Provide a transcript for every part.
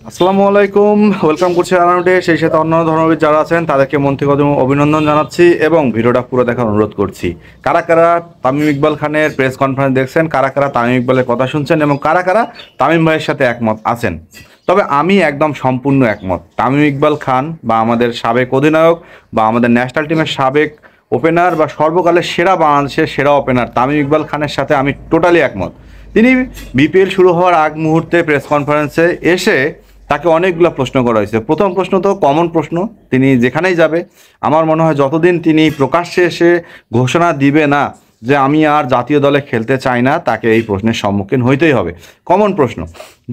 আসসালামু আলাইকুম, ওয়েলকাম করছি রানাউটে। সেই সাথে অন্যান্য ধর্মবিদ যারা আছেন তাদেরকে মন থেকে অভিনন্দন জানাচ্ছি এবং ভিডিওটা পুরো দেখার অনুরোধ করছি। কারা কারা তামিম ইকবাল খানের প্রেস কনফারেন্স দেখছেন, কারা কারা তামিম ইকবালের কথা শুনছেন এবং কারা কারা তামিম ভাইয়ের সাথে একমত আছেন। তবে আমি একদম সম্পূর্ণ একমত। তামিম ইকবাল খান বা আমাদের সাবেক অধিনায়ক বা আমাদের ন্যাশনাল টিমের সাবেক ওপেনার বা সর্বকালের সেরা বাংলাদেশের সেরা ওপেনার তামিম ইকবাল খানের সাথে আমি টোটালি একমত। তিনি বিপিএল শুরু হওয়ার আগ মুহূর্তে প্রেস কনফারেন্সে এসে তাকে অনেকগুলো প্রশ্ন করা হয়েছে। প্রথম প্রশ্ন তো কমন প্রশ্ন, তিনি যেখানেই যাবে আমার মনে হয় যতদিন তিনি প্রকাশ্যে এসে ঘোষণা দিবে না যে আমি আর জাতীয় দলে খেলতে চাই না, তাকে এই প্রশ্নের সম্মুখীন হইতেই হবে। কমন প্রশ্ন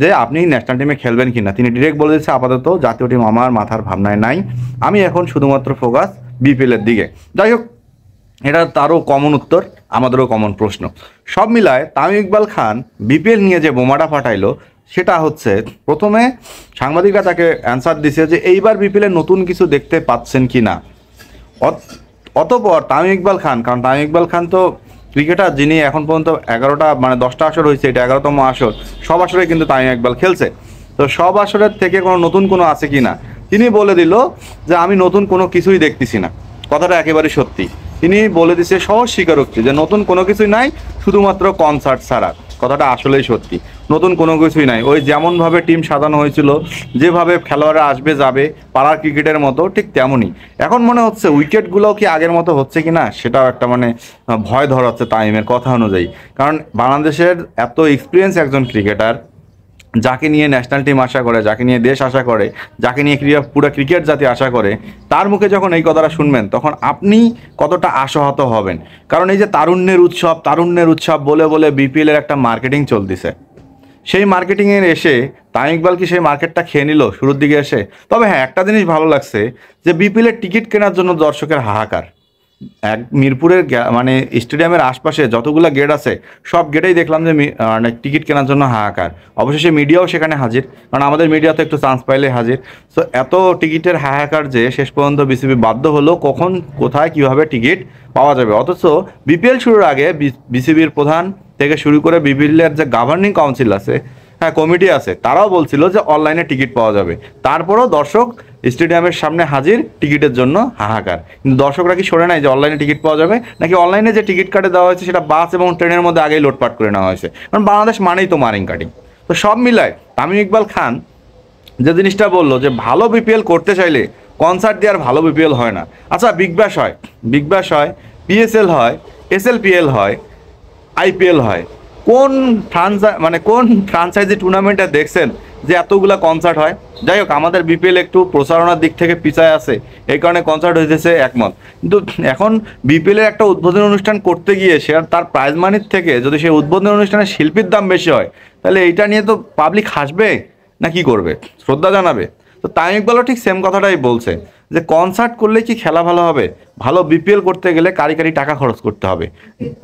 যে আপনি ন্যাশনাল টিমে খেলবেন কিনা, তিনি ডিরেক্ট বলে দিচ্ছে আপাতত জাতীয় টিম আমার মাথার ভাবনায় নাই, আমি এখন শুধুমাত্র ফোকাস বিপিএলের দিকে। যাই হোক, এটা তারও কমন উত্তর, আমাদেরও কমন প্রশ্ন। সব মিলায় তামিম ইকবাল খান বিপিএল নিয়ে যে বোমাটা ফাটাইলো সেটা হচ্ছে, প্রথমে সাংবাদিকরা তাকে অ্যান্সার দিছে যে এইবার বিপিএলে নতুন কিছু দেখতে পাচ্ছেন কি না। অতপর তামিম ইকবাল খান, কারণ তামিম ইকবাল খান তো ক্রিকেটার যিনি এখন পর্যন্ত 11টা 10টা আসর হয়েছে, এটা 11তম আসর, সব আসরে কিন্তু তামিম ইকবাল খেলছে। তো সব আসরের থেকে কোনো নতুন কোনো আছে কি না, তিনি বলে দিল যে আমি নতুন কোনো কিছুই দেখতেছি না। কথাটা একেবারে সত্যি। তিনি বলে দিছে সহজ স্বীকারোক্তি যে নতুন কোনো কিছুই নাই, শুধুমাত্র কনসার্ট ছাড়া। কথাটা আসলেই সত্যি, নতুন কোনো কিছুই নাই। ওই যেমনভাবে টিম সাজানো হয়েছিল, যেভাবে খেলোয়াড়রা আসবে যাবে পাড়ার ক্রিকেটের মতো, ঠিক তেমনই। এখন মনে হচ্ছে উইকেটগুলোও কি আগের মতো হচ্ছে কি না, সেটাও একটা ভয় ধরাচ্ছে তামিমের কথা অনুযায়ী। কারণ বাংলাদেশের এত এক্সপিরিয়েন্স একজন ক্রিকেটার, যাকে নিয়ে ন্যাশনাল টিম আশা করে, যাকে নিয়ে দেশ আশা করে, যাকে নিয়ে পুরো ক্রিকেট জাতি আশা করে, তার মুখে যখন এই কথাটা শুনবেন তখন আপনি কতটা আশাহত হবেন। কারণ এই যে তারুণ্যের উৎসব বলে বলে বিপিএলের একটা মার্কেটিং চলতেছে, সেই মার্কেটিংয়ের এসে তামিম ইকবাল কি সেই মার্কেটটা খেয়ে নিল শুরুর দিকে এসে? তবে হ্যাঁ, একটা জিনিস ভালো লাগছে যে বিপিএলের টিকিট কেনার জন্য দর্শকের হাহাকার। মিরপুরের স্টেডিয়ামের আশপাশে যতগুলো গেট আছে সব গেটেই দেখলাম যে টিকিট কেনার জন্য হাহাকার। অবশেষে মিডিয়াও সেখানে হাজির, কারণ আমাদের মিডিয়া তো একটু চান্স পাইলে হাজির। সো এত টিকিটের হাহাকার যে শেষ পর্যন্ত বিসিবি বাধ্য হলো কখন কোথায় কিভাবে টিকিট পাওয়া যাবে। অথচ বিপিএল শুরুর আগে বিসিবির প্রধান থেকে শুরু করে বিপিএলের যে গভর্নিং কাউন্সিল আছে, হ্যাঁ কমিটি আছে, তারাও বলছিল যে অনলাইনে টিকিট পাওয়া যাবে। তারপরও দর্শক স্টেডিয়ামের সামনে হাজির, টিকিটের জন্য হাহাকার। কিন্তু দর্শকরা কি সরে নাই যে অনলাইনে টিকিট পাওয়া যাবে? নাকি অনলাইনে যে টিকিট কাটে দেওয়া হয়েছে সেটা বাস এবং ট্রেনের মধ্যে আগেই লোটপাট করে নেওয়া হয়েছে? কারণ বাংলাদেশ মানেই তো মারিং কাটিং। তো সব মিলায় তামিম ইকবাল খান যে জিনিসটা বললো যে ভালো বিপিএল করতে চাইলে কনসার্ট দিয়ে আর ভালো বিপিএল হয় না। আচ্ছা, বিগ ব্যাশ হয়, পিএসএল হয়, এসএলপিএল হয়, আইপিএল হয়, কোন ফ্রাঞ্চাইজি টুর্নামেন্টে দেখছেন যে এতগুলা কনসার্ট হয়? যাই হোক, আমাদের বিপিএল একটু প্রচারণার দিক থেকে পিছায় আছে, এই কারণে কনসার্ট হইতেছে, একমত। কিন্তু এখন বিপিএলের একটা উদ্বোধনী অনুষ্ঠান করতে গিয়ে সে তার প্রাইজ মানির থেকে যদি সেই উদ্বোধনী অনুষ্ঠানের শিল্পীর দাম বেশি হয়, তাহলে এইটা নিয়ে তো পাবলিক হাসবে না কি করবে, শ্রদ্ধা জানাবে? তো তামিম ইকবালও ঠিক সেম কথাটাই বলছে যে কনসার্ট করলে কি খেলা ভালো হবে? ভালো বিপিএল করতে গেলে কারি টাকা খরচ করতে হবে।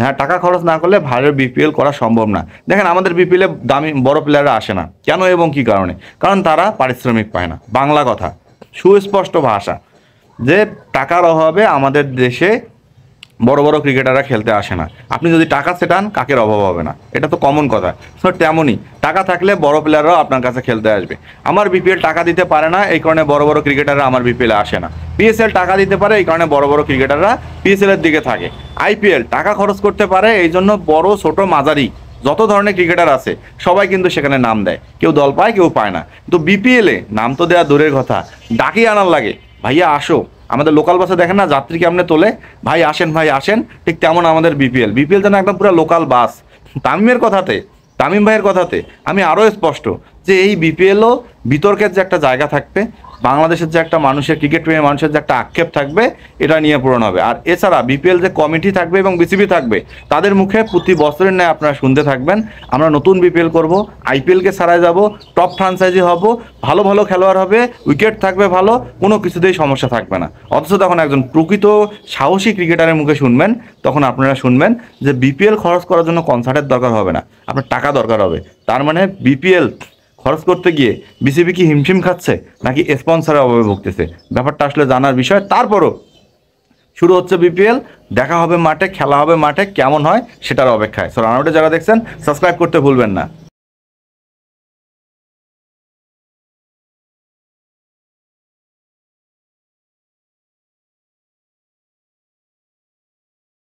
হ্যাঁ, টাকা খরচ না করলে ভালো বিপিএল করা সম্ভব না। দেখেন, আমাদের বিপিএলে দামি বড় প্লেয়াররা আসে না কেন এবং কি কারণে? কারণ তারা পারিশ্রমিক পায় না। বাংলা কথা, সুস্পষ্ট ভাষা, যে টাকার অভাবে আমাদের দেশে বড় বড় ক্রিকেটাররা খেলতে আসে না। আপনি যদি টাকা সেটান, কাকের অভাব হবে না, এটা তো কমন কথা। সো তেমনই টাকা থাকলে বড় প্লেয়াররাও আপনার কাছে খেলতে আসবে। আমার বিপিএল টাকা দিতে পারে না, এই কারণে বড় বড় ক্রিকেটাররা আমার বিপিএলে আসে না। পিএসএল টাকা দিতে পারে, এই কারণে বড় বড় ক্রিকেটাররা পিএসএল এর দিকে থাকে। আইপিএল টাকা খরচ করতে পারে, এই জন্য বড় ছোট মাঝারি যত ধরনের ক্রিকেটার আছে সবাই কিন্তু সেখানে নাম দেয়। কেউ দল পায়, কেউ পায় না। কিন্তু বিপিএলে নাম তো দেওয়া দূরের কথা, ডাকিয়ে আনার লাগে, ভাইয়া আসো। আমাদের লোকাল বাসে দেখেন না যাত্রী কেমনে তোলে, ভাই আসেন ভাই আসেন, ঠিক তেমন আমাদের বিপিএল যেন একদম পুরো লোকাল বাস। তামিম ভাইয়ের কথাতে আমি আরও স্পষ্ট যে এই বিপিএলও বিতর্কের যে একটা জায়গা থাকবে, বাংলাদেশের যে একটা মানুষের, ক্রিকেট প্রেমী মানুষের যে একটা আক্ষেপ থাকবে, এটা নিয়ে পূরণ হবে। আর এছাড়া বিপিএল যে কমিটি থাকবে এবং বিসিবি থাকবে, তাদের মুখে প্রতি বছরের ন্যায় আপনারা শুনতে থাকবেন আমরা নতুন বিপিএল করব, আইপিএলকে ছাড়াই যাব, টপ ফ্রাঞ্চাইজি হব, ভালো ভালো খেলোয়াড় হবে, উইকেট থাকবে ভালো, কোনো কিছুতেই সমস্যা থাকবে না। অথচ তখন একজন প্রকৃত সাহসী ক্রিকেটারের মুখে শুনবেন, তখন আপনারা শুনবেন যে বিপিএল খরচ করার জন্য কনসার্টের দরকার হবে না, আপনার টাকা দরকার হবে। তার মানে বিপিএল খরচ করতে গিয়ে বিসিবি কি হিমশিম খাচ্ছে নাকি স্পন্সরের অভাবে ভুগতেছে, ব্যাপারটা আসলে জানার বিষয়। তারপরও শুরু হচ্ছে বিপিএল, দেখা হবে মাঠে, খেলা হবে মাঠে, কেমন হয় সেটার অপেক্ষায়। সো রানাউটে যারা দেখছেন সাবস্ক্রাইব করতে ভুলবেন না।